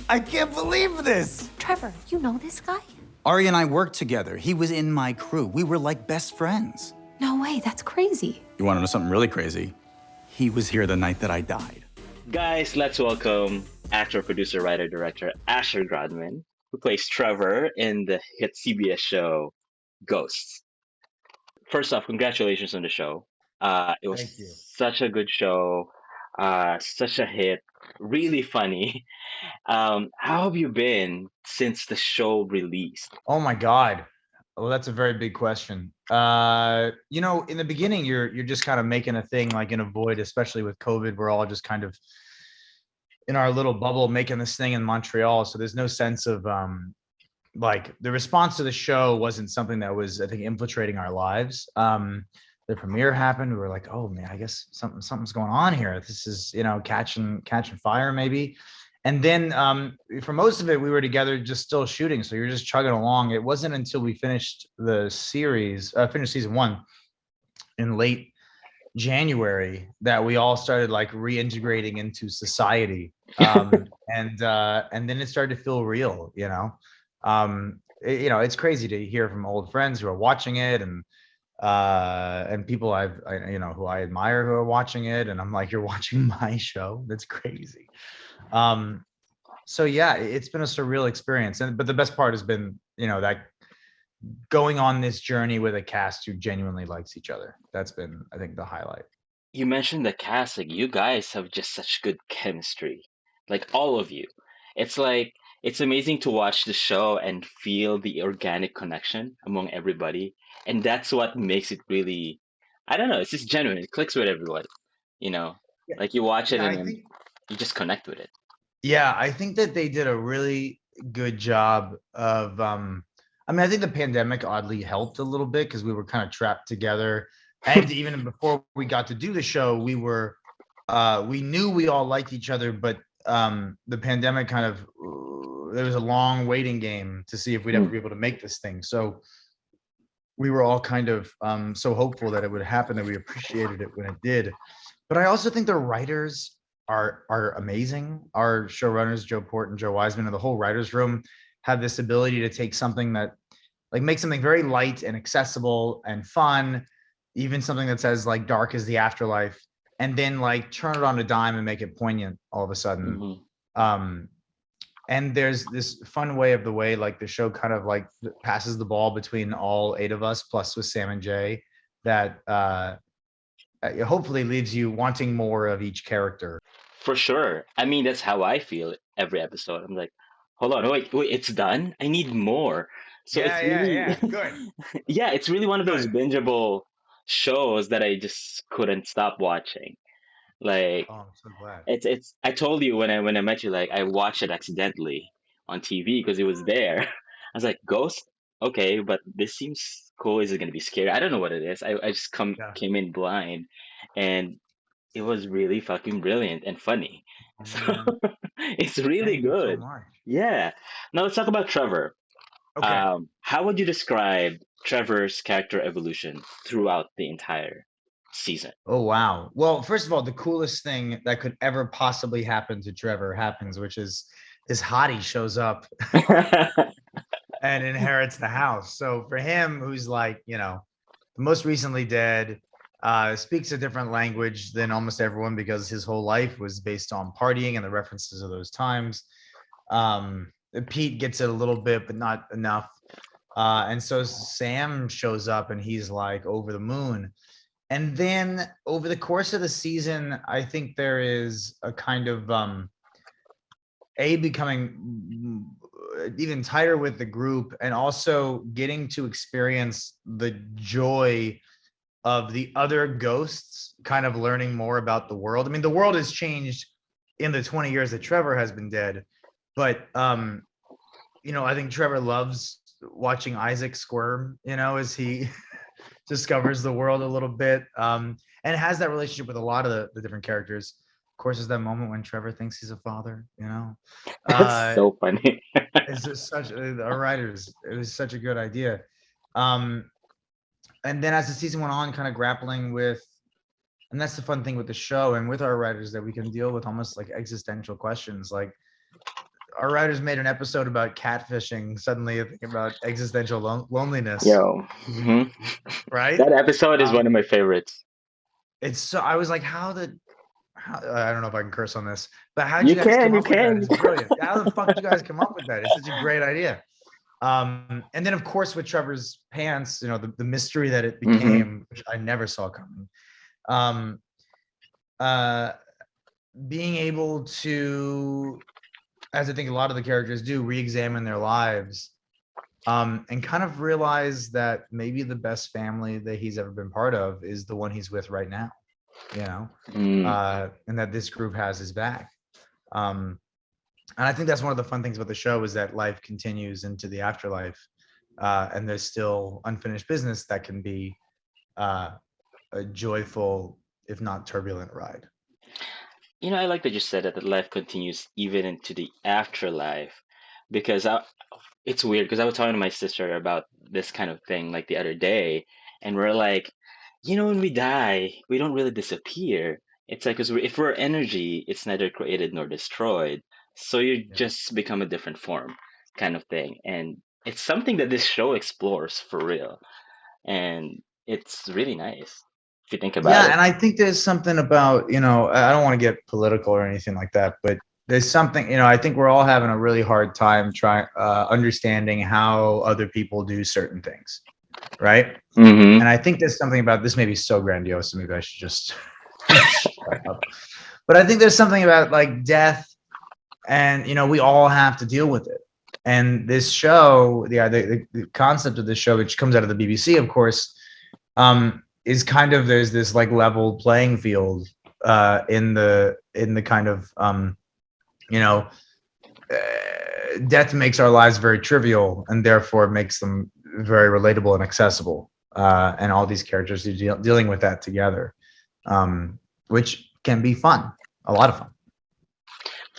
I can't believe this. Trevor, you know this guy? Ari and I worked together. He was in my crew. We were like best friends. No way, that's crazy. You want to know something really crazy? He was here the night that I died. Guys, let's welcome actor, producer, writer, director ASHER GRODMAN, who plays Trevor in the hit CBS show Ghosts. First off, congratulations on the show. It was Thank you. such a good show, such a hit, really funny. How have you been since the show released? Oh my God. Well, that's a very big question. You know, in the beginning, you're just kind of making a thing like in a void, especially with COVID. We're all just kind of in our little bubble making this thing in Montreal. So there's no sense of like the response to the show wasn't something that was, I think, infiltrating our lives. The premiere happened. We were like, oh man, I guess something's going on here. This is, you know, catching fire maybe. And then for most of it, we were together just still shooting. So you're just chugging along. It wasn't until we finished the series, finished season 1 in late January that we all started like reintegrating into society. And then it started to feel real, you know. You know, it's crazy to hear from old friends who are watching it and people you know, who I admire who are watching it. And I'm like, you're watching my show? That's crazy. So yeah, it's been a surreal experience. But the best part has been, you know, that going on this journey with a cast who genuinely likes each other. That's been, I think, the highlight. You mentioned the cast, like you guys have just such good chemistry, like all of you. It's like it's amazing to watch the show and feel the organic connection among everybody, and that's what makes it really, I don't know, it's just genuine. It clicks with everyone, you know. Yeah. Like you watch it Yeah, and then you just connect with it. Yeah, I think that they did a really good job of I mean, I think the pandemic oddly helped a little bit because we were kind of trapped together. And even before we got to do the show, we knew we all liked each other, but the pandemic kind of there was a long waiting game to see if we'd ever be able to make this thing. So we were all kind of so hopeful that it would happen, that we appreciated it when it did. But I also think the writers are amazing. Our showrunners, Joe Port and Joe Wiseman, and the whole writers room have this ability to take something that like make something very light and accessible and fun, even something that's as like dark as the afterlife, and then like turn it on a dime and make it poignant all of a sudden. And there's this fun way of the way like the show kind of like passes the ball between all 8 of us, plus with Sam and Jay, that it hopefully leaves you wanting more of each character. For sure. I mean, that's how I feel every episode. I'm like, hold on, wait, it's done? I need more. So it's really Good. yeah, it's really one of those Good. bingeable shows that I just couldn't stop watching. Like Oh, I'm so glad. it's I told you when I met you, like I watched it accidentally on TV because it was there. I was like, Ghost? Okay, but this seems cool. Is it gonna be scary? I don't know what it is. I just came in blind, and it was really fucking brilliant and funny. So it's really Thank you so good. much. Yeah. Now let's talk about Trevor. Okay. How would you describe Trevor's character evolution throughout the entire season? Oh, wow. Well, first of all, the coolest thing that could ever possibly happen to Trevor happens, which is this hottie shows up and inherits the house. So for him, who's like, you know, most recently dead, speaks a different language than almost everyone because his whole life was based on partying and the references of those times. Pete gets it a little bit, but not enough. And so Sam shows up and he's like over the moon. And then over the course of the season, I think there is a kind of becoming even tighter with the group, and also getting to experience the joy of the other ghosts kind of learning more about the world. I mean, the world has changed in the 20 years that Trevor has been dead, but you know, I think Trevor loves watching Isaac squirm, you know, as he discovers the world a little bit, and has that relationship with a lot of the different characters. Of course, there's that moment when Trevor thinks he's a father, you know. That's so funny. It's just such our writers, it was such a good idea. And then as the season went on, kind of grappling with, and that's the fun thing with the show and with our writers, that we can deal with almost like existential questions, like our writers made an episode about catfishing. Suddenly, I think about existential loneliness. Yo, right? That episode is one of my favorites. It's so. I was like, how I don't know if I can curse on this, but how did You you guys can, come you up with that? can. It's brilliant. How the fuck did you guys come up with that? It's such a great idea. And then of course with Trevor's pants, you know, the mystery that it became, which I never saw coming. Being able to, as I think a lot of the characters do, re-examine their lives, and kind of realize that maybe the best family that he's ever been part of is the one he's with right now, you know, and that this group has his back. And I think that's one of the fun things about the show is that life continues into the afterlife, and there's still unfinished business that can be a joyful, if not turbulent, ride. You know, I like that you said that life continues even into the afterlife, because it's weird because I was talking to my sister about this kind of thing like the other day, and we're like, when we die, we don't really disappear. It's like, 'cause if we're energy, it's neither created nor destroyed. So you just become a different form kind of thing. And it's something that this show explores for real. And it's really nice if you think about Yeah, it. and I think there's something about, you know, I don't want to get political or anything like that, but there's something, you know, I think we're all having a really hard time trying understanding how other people do certain things, right? Mm-hmm. And I think there's something about this. May be so grandiose, so maybe I should just shut up. But I think there's something about like death, and you know, we all have to deal with it. And this show, the concept of this show, which comes out of the BBC, of course, is kind of, there's this like level playing field in the kind of you know, death makes our lives very trivial and therefore makes them very relatable and accessible. And all these characters are dealing with that together, which can be fun, a lot of fun.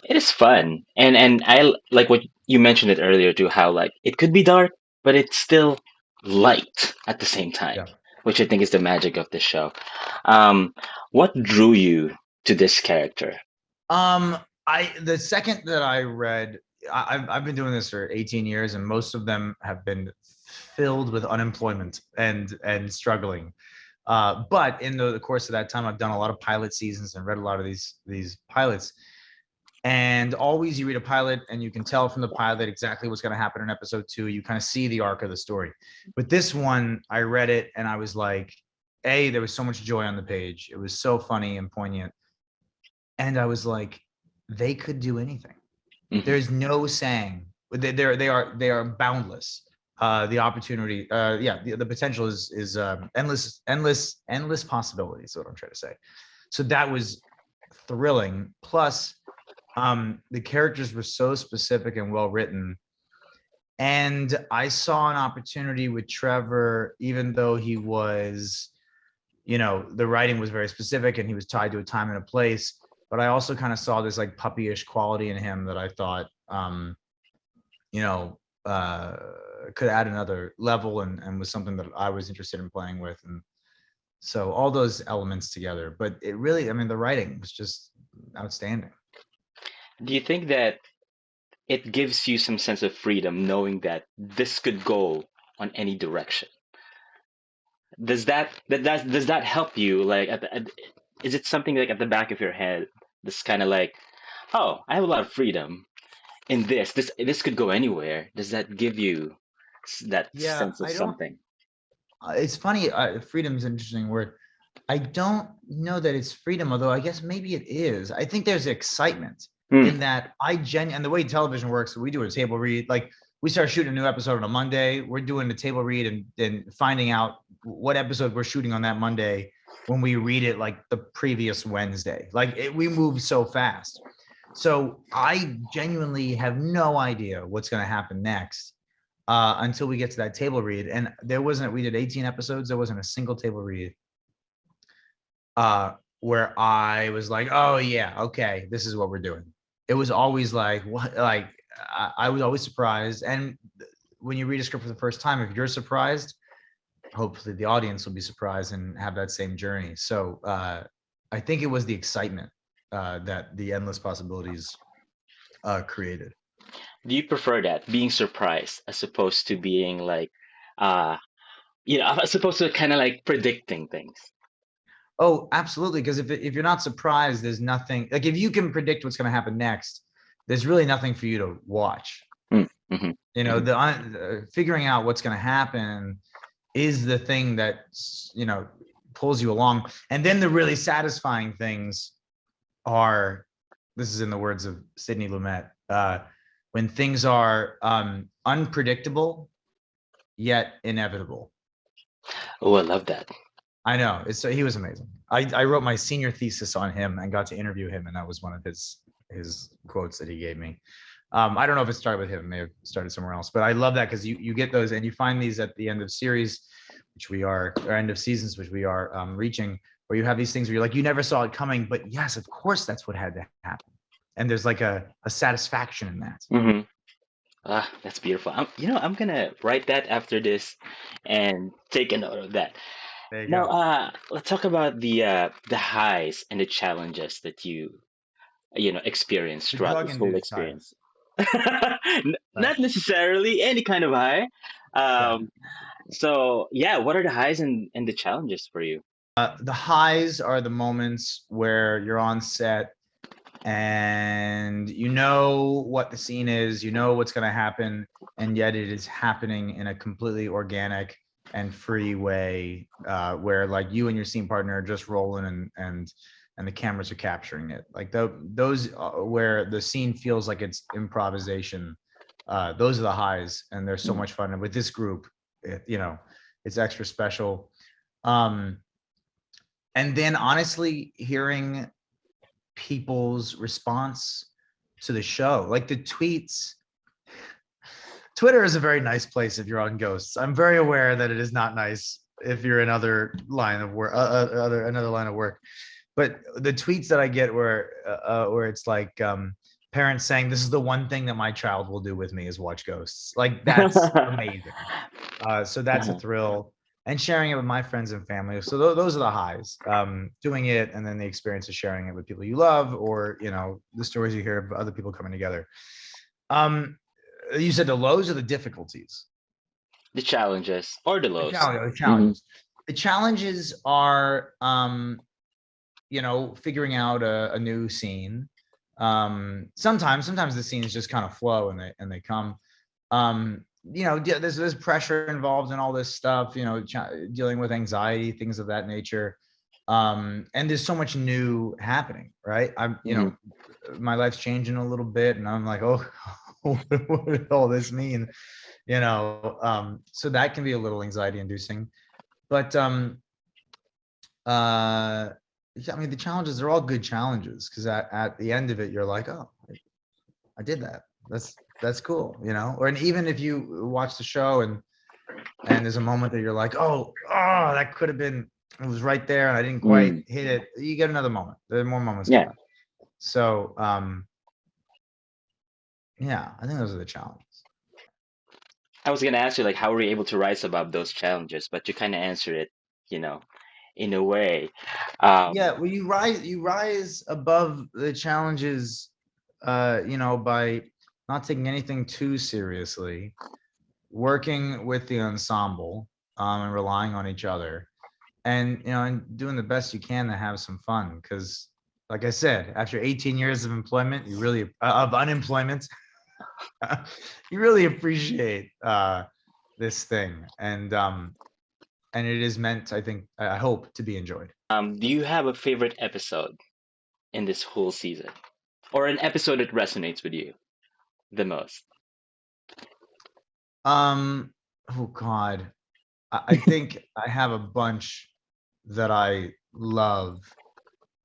It is fun. And I like what you mentioned it earlier too, how like it could be dark, but it's still light at the same time, which I think is the magic of the show. What drew you to this character? The second that I read, I've been doing this for 18 years, and most of them have been filled with unemployment and struggling. But in the course of that time, I've done a lot of pilot seasons and read a lot of these pilots. And always you read a pilot and you can tell from the pilot exactly what's going to happen in episode 2. You kind of see the arc of the story. But this one, I read it and I was like, there was so much joy on the page. It was so funny and poignant. And I was like, they could do anything. Mm-hmm. There's no saying. They are boundless. The opportunity, the potential is endless possibilities. Is what I'm trying to say. So that was thrilling. Plus, the characters were so specific and well written. And I saw an opportunity with Trevor, even though he was, you know, the writing was very specific and he was tied to a time and a place. But I also kind of saw this like puppyish quality in him that I thought, could add another level and was something that I was interested in playing with. And so all those elements together. But it really, I mean, the writing was just outstanding. Do you think that it gives you some sense of freedom knowing that this could go on any direction? Does that help you? Like, is it something like at the back of your head, this kind of like, oh, I have a lot of freedom in this. This could go anywhere. Does that give you that sense of something? It's funny. Freedom is an interesting word. I don't know that it's freedom, although I guess maybe it is. I think there's excitement in that and the way television works, we do a table read. Like we start shooting a new episode on a Monday. We're doing the table read and finding out what episode we're shooting on that Monday when we read it like the previous Wednesday. Like we move so fast. So I genuinely have no idea what's going to happen next until we get to that table read. And we did 18 episodes. There wasn't a single table read where I was like, oh yeah, okay, this is what we're doing. It was always like, what? Like I was always surprised. And when you read a script for the first time, if you're surprised, hopefully the audience will be surprised and have that same journey. So I think it was the excitement that the endless possibilities created. Do you prefer that being surprised as opposed to being like, uh, as opposed to kind of like predicting things? Oh, absolutely. Because if you're not surprised, there's nothing like if you can predict what's going to happen next, there's really nothing for you to watch. Mm-hmm. You know, the figuring out what's going to happen is the thing that pulls you along. And then the really satisfying things are, this is in the words of Sidney Lumet, when things are unpredictable yet inevitable. Oh, I love that. I know. He was amazing. I wrote my senior thesis on him and got to interview him, and that was one of his quotes that he gave me. I don't know if it started with him, it may have started somewhere else, but I love that because you get those and you find these at the end of series, which we are, or end of seasons, which we are reaching, where you have these things where you're like, you never saw it coming, but yes, of course that's what had to happen. And there's like a satisfaction in that. Mm-hmm. Ah, that's beautiful. I'm gonna write that after this and take a note of that. There you Now, go. let's talk about the highs and the challenges that you experienced The throughout drug this whole induced experience. highs. Not necessarily any kind of high. Yeah. So yeah, what are the highs and the challenges for you? The highs are the moments where you're on set and you know what the scene is, you know what's going to happen, and yet it is happening in a completely organic and free way, where like you and your scene partner are just rolling and the cameras are capturing it. Like those where the scene feels like it's improvisation. Those are the highs, and they're so much fun. And with this group, it's extra special. And then honestly, hearing people's response to the show, like the tweets. Twitter is a very nice place if you're on Ghosts. I'm very aware that it is not nice if you're in other line of work, another line of work. But the tweets that I get where it's like parents saying, "This is the one thing that my child will do with me is watch Ghosts." Like that's amazing. So that's a thrill, and sharing it with my friends and family. So those are the highs. Doing it, and then the experience of sharing it with people you love, or the stories you hear of other people coming together. You said the lows or the difficulties? The challenges or the lows. The challenges. The challenges are, figuring out a new scene. Sometimes the scenes just kind of flow and they come. There's pressure involved in all this stuff, dealing with anxiety, things of that nature. And there's so much new happening, right? My life's changing a little bit and I'm like, oh, what does all this mean? So that can be a little anxiety inducing, but the challenges are all good challenges because at the end of it, you're like, oh, I did that. That's cool, and even if you watch the show and there's a moment that you're like, oh, that could have been, it was right there and I didn't quite hit it. You get another moment. There are more moments. Yeah. So, yeah, I think those are the challenges. I was gonna ask you like how were you able to rise above those challenges, but you kind of answered it, in a way. Yeah, well, you rise above the challenges, by not taking anything too seriously, working with the ensemble, and relying on each other, and doing the best you can to have some fun. Because, like I said, after 18 years of employment, of unemployment, you really appreciate this thing, and it is meant, I hope, to be enjoyed. Do you have a favorite episode in this whole season, or an episode that resonates with you the most? Oh God, I think I have a bunch that I love.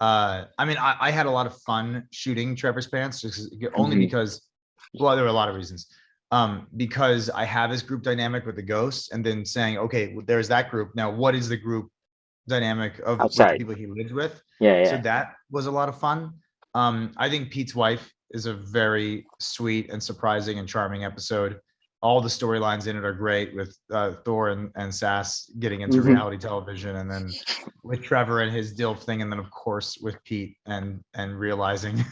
I had a lot of fun shooting Trevor's Pants, only because, well, there were a lot of reasons. Because I have this group dynamic with the ghosts, and then saying, okay, there's that group. Now, what is the group dynamic of with the people he lives with? Yeah. So that was a lot of fun. I think Pete's wife is a very sweet and surprising and charming episode. All the storylines in it are great, with Thor and Sass getting into reality television, and then with Trevor and his DILF thing, and then of course with Pete and realizing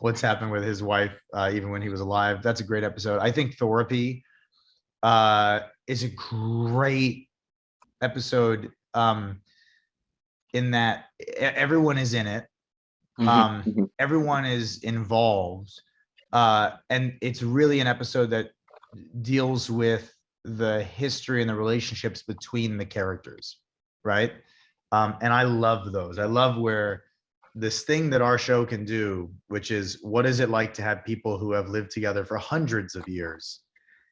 what's happened with his wife, even when he was alive. That's a great episode. I think Therapy is a great episode, in that everyone is in it. Everyone is involved. And it's really an episode that deals with the history and the relationships between the characters, right? And I love those. I love where this thing that our show can do, which is what is it like to have people who have lived together for hundreds of years,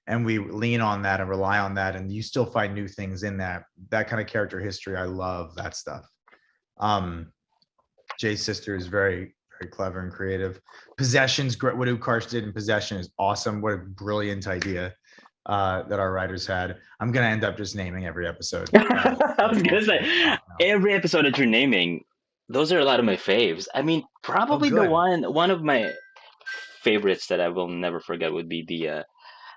and we lean on that and rely on that, and you still find new things in that kind of character history. I love that stuff. Jay's sister is very, very clever and creative. Possession's great. What Ukarsh did in Possession is awesome. What a brilliant idea that our writers had. I'm gonna end up just naming every episode. I was gonna say every episode that you're naming, those are a lot of my faves. I mean, probably the one of my favorites that I will never forget would be the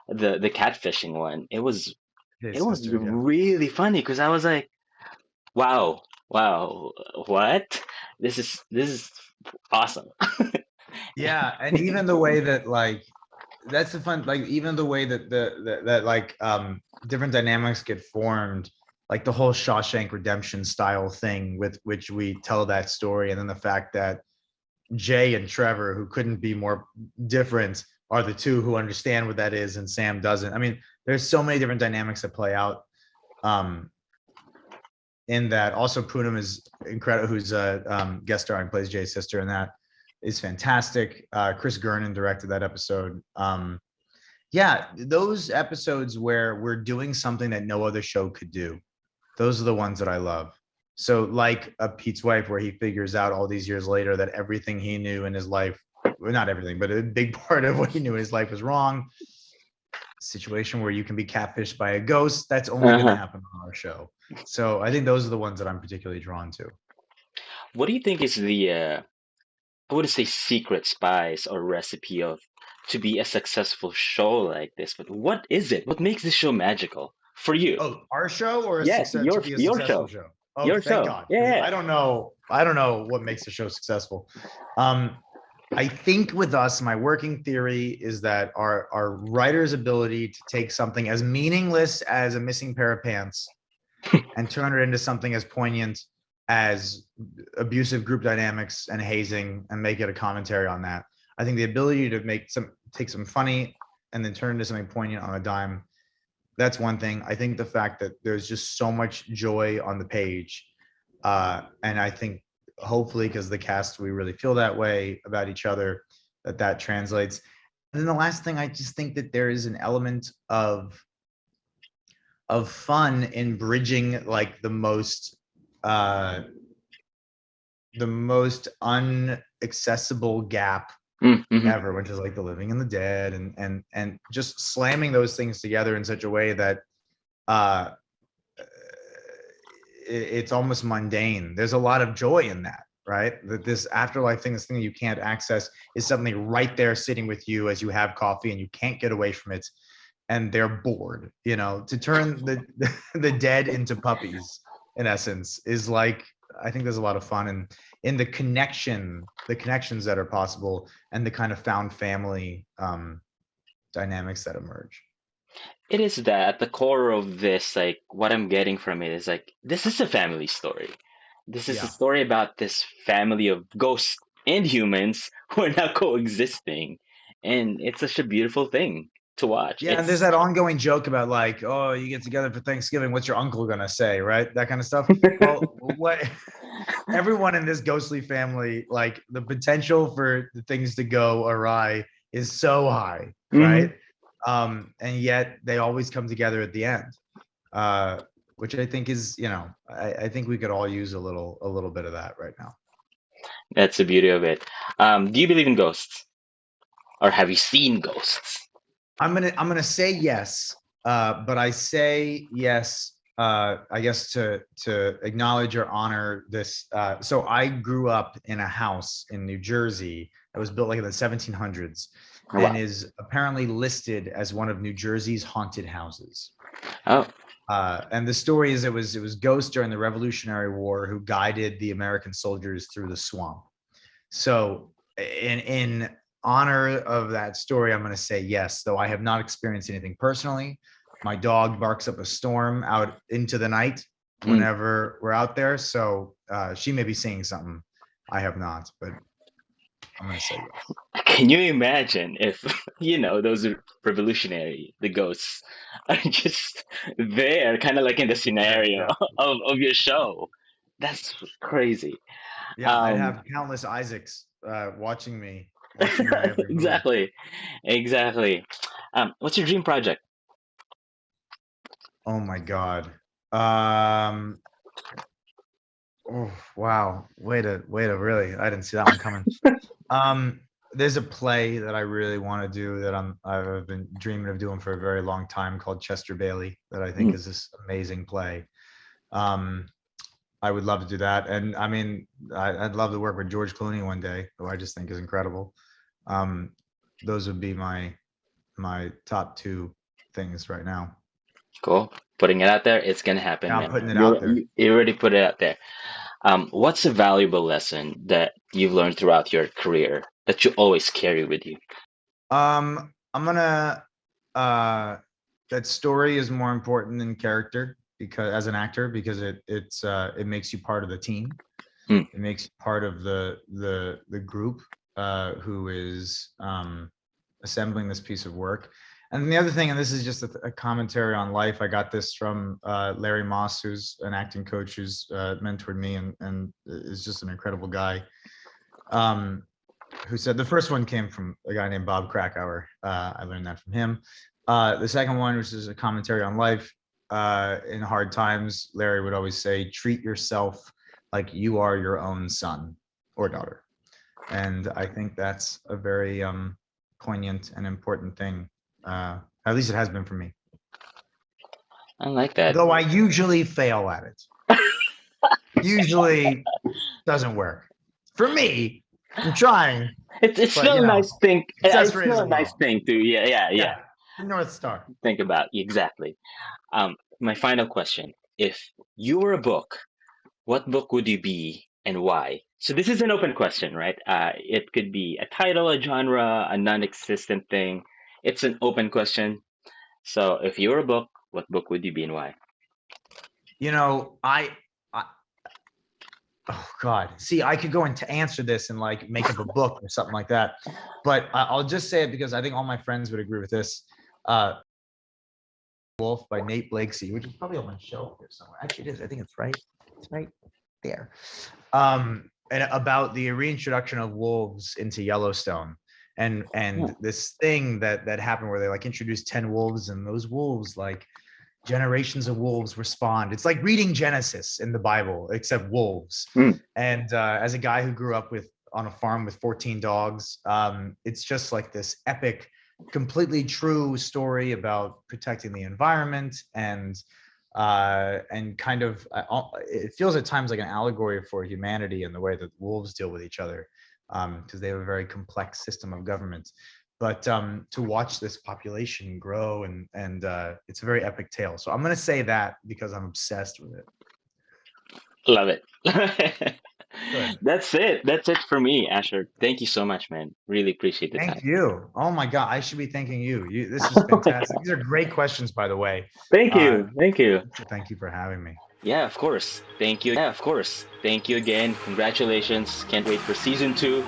catfishing one. It was really funny because I was like, wow, what? This is awesome. Yeah, and even the way that, like, that's the fun, like, even the way that that like different dynamics get formed, like the whole Shawshank Redemption style thing with which we tell that story, and then the fact that Jay and Trevor, who couldn't be more different, are the two who understand what that is, and Sam doesn't. I mean, there's so many different dynamics that play out in that. Also, Poonam is incredible, who's a guest star and plays Jay's sister, and that is fantastic. Chris Gernon directed that episode. Yeah, those episodes where we're doing something that no other show could do, those are the ones that I love. So like a Pete's Wife, where he figures out all these years later that everything he knew in his life, well, not everything, but a big part of what he knew in his life was wrong. Situation where you can be catfished by a ghost, that's only going to happen on our show. So I think those are the ones that I'm particularly drawn to. What do you think is the I wouldn't say secret spice or recipe of to be a successful show like this, but what is it? What makes this show magical for you? Oh, our show, or yes, your show. Oh, your thank show. God. Yeah. I don't know what makes a show successful. I think with us, my working theory is that our writer's ability to take something as meaningless as a missing pair of pants and turn it into something as poignant as abusive group dynamics and hazing, and make it a commentary on that. I think the ability to take some funny and then turn it into something poignant on a dime, that's one thing. I think the fact that there's just so much joy on the page, and I think hopefully because the cast, we really feel that way about each other, that translates. And then the last thing, I just think that there is an element of fun in bridging like the most unaccessible gap ever, which is like the living and the dead, and just slamming those things together in such a way that it's almost mundane. There's a lot of joy in that, right? That this afterlife thing, this thing that you can't access, is suddenly right there sitting with you as you have coffee and you can't get away from it, and they're bored. You know, to turn the dead into puppies, in essence, is like, I think there's a lot of fun in the connections that are possible, and the kind of found family dynamics that emerge. It is that at the core of this, like what I'm getting from it is like, this is a family story. This is a story about this family of ghosts and humans who are now coexisting. And it's such a beautiful thing to watch. Yeah, and there's that ongoing joke about like, oh, you get together for Thanksgiving, what's your uncle gonna say, right? That kind of stuff. Well, what everyone in this ghostly family, like the potential for the things to go awry is so high, right? And yet they always come together at the end, which I think is, you know, I think we could all use a little bit of that right now. That's the beauty of it. Do you believe in ghosts, or have you seen ghosts? I'm gonna say yes, but I say yes, I guess to acknowledge or honor this. So I grew up in a house in New Jersey that was built like in the 1700s. And is apparently listed as one of New Jersey's haunted houses. Oh. And the story is it was ghosts during the Revolutionary War who guided the American soldiers through the swamp. So in honor of that story, I'm going to say yes, though I have not experienced anything personally. My dog barks up a storm out into the night whenever we're out there. So she may be seeing something I have not, but I'm going to say yes. Can you imagine if, those revolutionary, the ghosts, are just there, kind of like in the scenario Yeah. of your show? That's crazy. Yeah, I'd Um, have countless Isaacs watching my every move. exactly. What's your dream project? Oh my God. Oh wow. Way to really, I didn't see that one coming. There's a play that I really want to do that I've been dreaming of doing for a very long time called Chester Bailey, that I think is this amazing play. I would love to do that. And I mean, I'd love to work with George Clooney one day, who I just think is incredible. Those would be my top two things right now. Cool. Putting it out there, it's gonna happen, Yeah, I'm man. putting it out there. You already put it out there. What's a valuable lesson that you've learned throughout your career that you always carry with you? I'm gonna that story is more important than character, because as an actor, because it makes you part of the team. It makes you part of the group who is assembling this piece of work. And the other thing, and this is just a commentary on life, I got this from Larry Moss, who's an acting coach who's mentored me and is just an incredible guy, who said, the first one came from a guy named Bob Krakauer. I learned that from him. The second one, which is a commentary on life, in hard times, Larry would always say, treat yourself like you are your own son or daughter. And I think that's a very poignant and important thing. At least it has been for me. I like that. Though I usually fail at it. Usually doesn't work. For me, I'm trying. It's still a nice thing. It's still a nice thing to The North Star. think about. Exactly. My final question: if you were a book, what book would you be and why? So this is an open question, right? It could be a title, a genre, a non-existent thing. It's an open question. So if you were a book, what book would you be and why? Oh God, see, I could go into answer this and like make up a book or something like that, but I'll just say it because I think all my friends would agree with this. Wolf by Nate Blakeslee, which is probably on my shelf here somewhere. Actually, it is. I think it's right there. And about the reintroduction of wolves into Yellowstone, and this thing that happened where they like introduced 10 wolves, and those wolves, like generations of wolves respond. It's like reading Genesis in the Bible, except wolves. And as a guy who grew up on a farm with 14 dogs, it's just like this epic, completely true story about protecting the environment, and kind of it feels at times like an allegory for humanity and the way that wolves deal with each other, because they have a very complex system of government. But to watch this population grow, and it's a very epic tale. So I'm going to say that because I'm obsessed with it. Love it. That's it. That's it for me, Asher. Thank you so much, man. Really appreciate the time. Thank you. Oh my God, I should be thanking you. This is fantastic. These are great questions, by the way. Thank you. Thank you for having me. Yeah, of course. Thank you. Thank you again. Congratulations. Can't wait for season 2.